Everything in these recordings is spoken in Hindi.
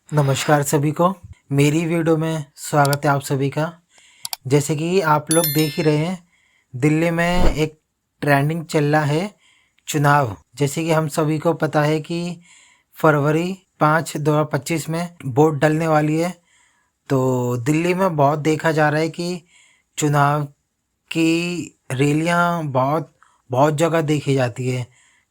नमस्कार सभी को। मेरी वीडियो में स्वागत है आप सभी का। जैसे कि आप लोग देख ही रहे हैं, दिल्ली में एक ट्रेंडिंग चल रहा है चुनाव। जैसे कि हम सभी को पता है कि फरवरी 5 2025 में वोट डलने वाली है। तो दिल्ली में बहुत देखा जा रहा है कि चुनाव की रैलियां बहुत बहुत जगह देखी जाती है।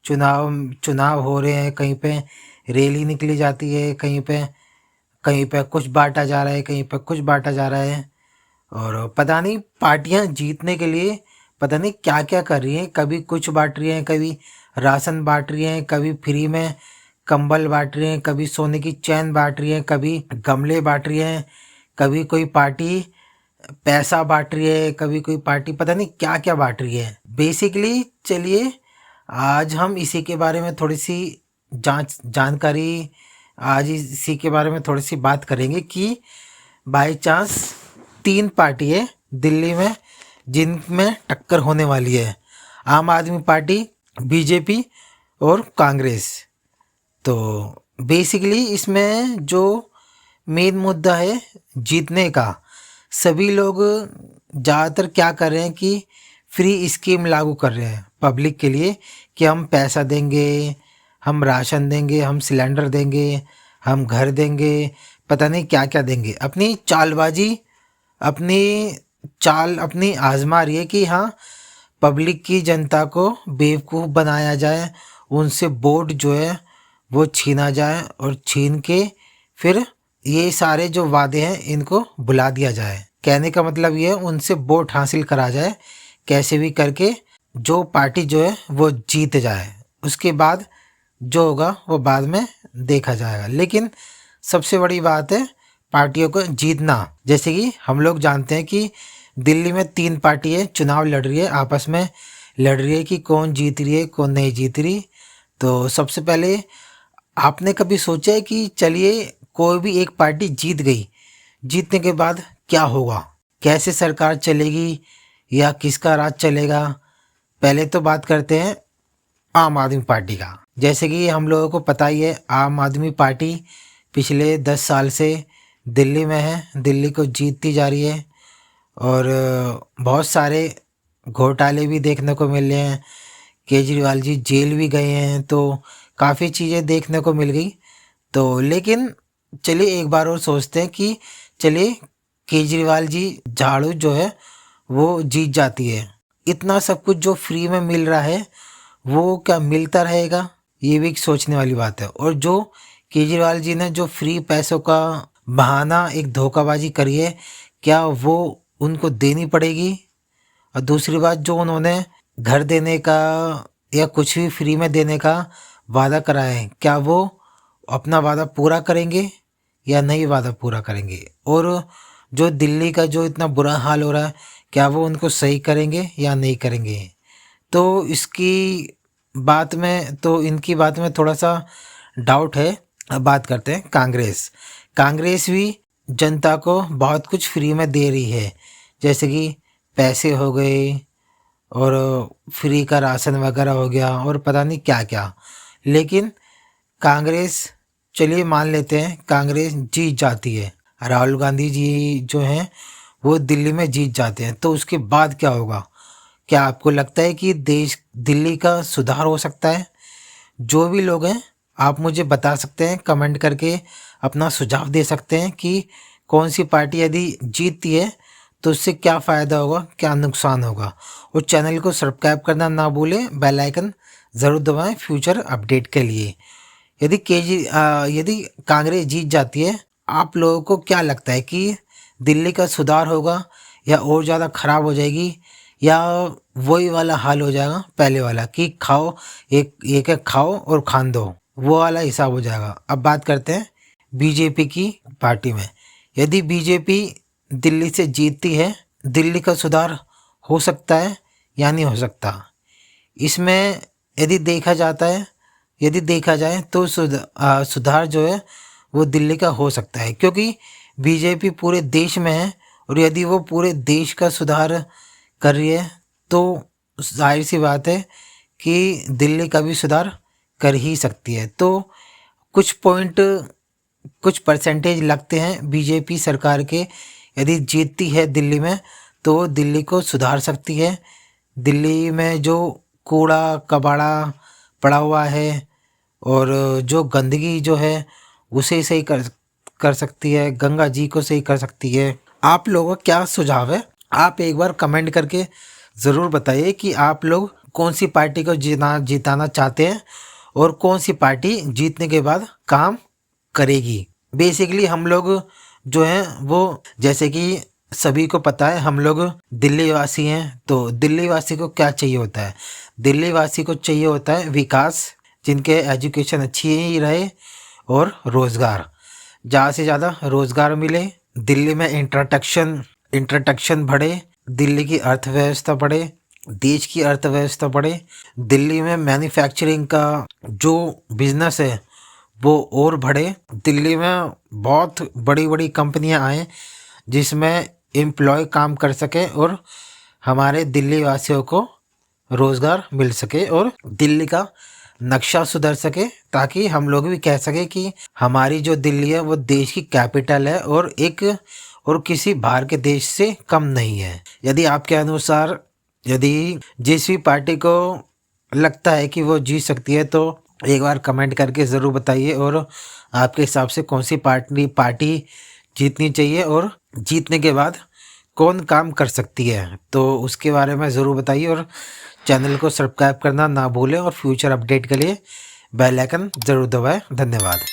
चुनाव चुनाव हो रहे हैं, कहीं पे रैली निकली जाती है, कहीं पे कुछ बांटा जा रहा है, कहीं पे कुछ बांटा जा रहा है। और पता नहीं पार्टियां जीतने के लिए पता नहीं क्या क्या कर रही हैं। कभी कुछ बांट रही हैं, कभी राशन बांट रही हैं, कभी फ्री में कंबल बांट रही हैं, कभी सोने की चैन बांट रही हैं, कभी गमले बांट रही हैं, कभी कोई पार्टी पैसा बांट रही है, कभी कोई पार्टी पता नहीं क्या क्या बांट रही है। बेसिकली चलिए आज हम इसी के बारे में थोड़ी सी जानकारी, आज इसी के बारे में थोड़ी सी बात करेंगे कि बाय चांस 3 पार्टी है दिल्ली में जिनमें टक्कर होने वाली है। आम आदमी पार्टी, बीजेपी और कांग्रेस। तो बेसिकली इसमें जो मेन मुद्दा है जीतने का, सभी लोग ज़्यादातर क्या कर रहे हैं कि फ्री स्कीम लागू कर रहे हैं पब्लिक के लिए कि हम पैसा देंगे, हम राशन देंगे, हम सिलेंडर देंगे, हम घर देंगे, पता नहीं क्या क्या देंगे। अपनी चालबाजी, अपनी चाल अपनी आजमा रही है कि हाँ पब्लिक की जनता को बेवकूफ़ बनाया जाए, उनसे वोट जो है वो छीना जाए और छीन के फिर ये सारे जो वादे हैं इनको भुला दिया जाए। कहने का मतलब ये है उनसे वोट हासिल करा जाए कैसे भी करके, जो पार्टी जो है वो जीत जाए। उसके बाद जो होगा वो बाद में देखा जाएगा। लेकिन सबसे बड़ी बात है पार्टियों को जीतना। जैसे कि हम लोग जानते हैं कि दिल्ली में 3 पार्टी है, चुनाव लड़ रही है, आपस में लड़ रही है कि कौन जीत रही है कौन नहीं जीत रही। तो सबसे पहले आपने कभी सोचा है कि चलिए कोई भी एक पार्टी जीत गई, जीतने के बाद क्या होगा, कैसे सरकार चलेगी या किसका राज चलेगा? पहले तो बात करते हैं आम आदमी पार्टी का। जैसे कि हम लोगों को पता ही है आम आदमी पार्टी पिछले 10 साल से दिल्ली में है, दिल्ली को जीतती जा रही है और बहुत सारे घोटाले भी देखने को मिल रहे हैं। केजरीवाल जी जेल भी गए हैं, तो काफ़ी चीज़ें देखने को मिल गई। तो लेकिन चलिए एक बार और सोचते हैं कि चलिए केजरीवाल जी झाड़ू जो है वो जीत जाती है, इतना सब कुछ जो फ्री में मिल रहा है वो क्या मिलता रहेगा? ये भी एक सोचने वाली बात है। और जो केजरीवाल जी ने जो फ्री पैसों का बहाना एक धोखाबाजी करी है, क्या वो उनको देनी पड़ेगी? और दूसरी बात जो उन्होंने घर देने का या कुछ भी फ्री में देने का वादा करा है, क्या वो अपना वादा पूरा करेंगे या नहीं वादा पूरा करेंगे? और जो दिल्ली का जो इतना बुरा हाल हो रहा है, क्या वो उनको सही करेंगे या नहीं करेंगे? तो इसकी बात में तो इनकी बात में थोड़ा सा डाउट है। अब बात करते हैं कांग्रेस। कांग्रेस भी जनता को बहुत कुछ फ्री में दे रही है, जैसे कि पैसे हो गए और फ्री का राशन वगैरह हो गया और पता नहीं क्या क्या। लेकिन कांग्रेस, चलिए मान लेते हैं कांग्रेस जीत जाती है, राहुल गांधी जी जो हैं वो दिल्ली में जीत जाते हैं, तो उसके बाद क्या होगा? क्या आपको लगता है कि देश दिल्ली का सुधार हो सकता है? जो भी लोग हैं आप मुझे बता सकते हैं, कमेंट करके अपना सुझाव दे सकते हैं कि कौन सी पार्टी यदि जीतती है तो उससे क्या फ़ायदा होगा, क्या नुकसान होगा। और चैनल को सब्सक्राइब करना ना भूलें, बेल आइकन ज़रूर दबाएं फ्यूचर अपडेट के लिए। यदि कांग्रेस जीत जाती है, आप लोगों को क्या लगता है कि दिल्ली का सुधार होगा या और ज़्यादा ख़राब हो जाएगी, या वही वाला हाल हो जाएगा पहले वाला कि खाओ एक एक एक खाओ और खान दो, वो वाला हिसाब हो जाएगा? अब बात करते हैं बीजेपी की पार्टी में। यदि बीजेपी दिल्ली से जीतती है, दिल्ली का सुधार हो सकता है या नहीं हो सकता? इसमें यदि देखा जाता है, यदि देखा जाए तो सुधार जो है वो दिल्ली का हो सकता है, क्योंकि बीजेपी पूरे देश में है और यदि वो पूरे देश का सुधार कर रही है तो जाहिर सी बात है कि दिल्ली का भी सुधार कर ही सकती है। तो कुछ पॉइंट कुछ परसेंटेज लगते हैं बीजेपी सरकार के, यदि जीतती है दिल्ली में तो दिल्ली को सुधार सकती है। दिल्ली में जो कूड़ा कबाड़ा पड़ा हुआ है और जो गंदगी जो है उसे सही कर कर सकती है, गंगा जी को सही कर सकती है। आप लोगों का क्या सुझाव है? आप एक बार कमेंट करके ज़रूर बताइए कि आप लोग कौन सी पार्टी को जिताना चाहते हैं और कौन सी पार्टी जीतने के बाद काम करेगी। बेसिकली हम लोग जो हैं वो, जैसे कि सभी को पता है, हम लोग दिल्ली वासी हैं, तो दिल्ली वासी को क्या चाहिए होता है? दिल्ली वासी को चाहिए होता है विकास, जिनके एजुकेशन अच्छी ही रहे और रोज़गार, ज़्यादा से ज़्यादा रोज़गार मिले, दिल्ली में इंट्रोडक्शन बढ़े, दिल्ली की अर्थव्यवस्था बढ़े, देश की अर्थव्यवस्था बढ़े, दिल्ली में मैन्युफैक्चरिंग का जो बिजनेस है वो और बढ़े, दिल्ली में बहुत बड़ी बड़ी कंपनियां आएँ जिसमें एम्प्लॉय काम कर सके और हमारे दिल्ली वासियों को रोज़गार मिल सके और दिल्ली का नक्शा सुधर सके, ताकि हम लोग भी कह सके कि हमारी जो दिल्ली है वो देश की कैपिटल है और किसी बाहर के देश से कम नहीं है। यदि आपके अनुसार, यदि जिस भी पार्टी को लगता है कि वो जीत सकती है तो एक बार कमेंट करके ज़रूर बताइए, और आपके हिसाब से कौन सी पार्टी जीतनी चाहिए और जीतने के बाद कौन काम कर सकती है, तो उसके बारे में ज़रूर बताइए। और चैनल को सब्सक्राइब करना ना भूलें और फ्यूचर अपडेट के लिए बेल आइकन ज़रूर दबाएं। धन्यवाद।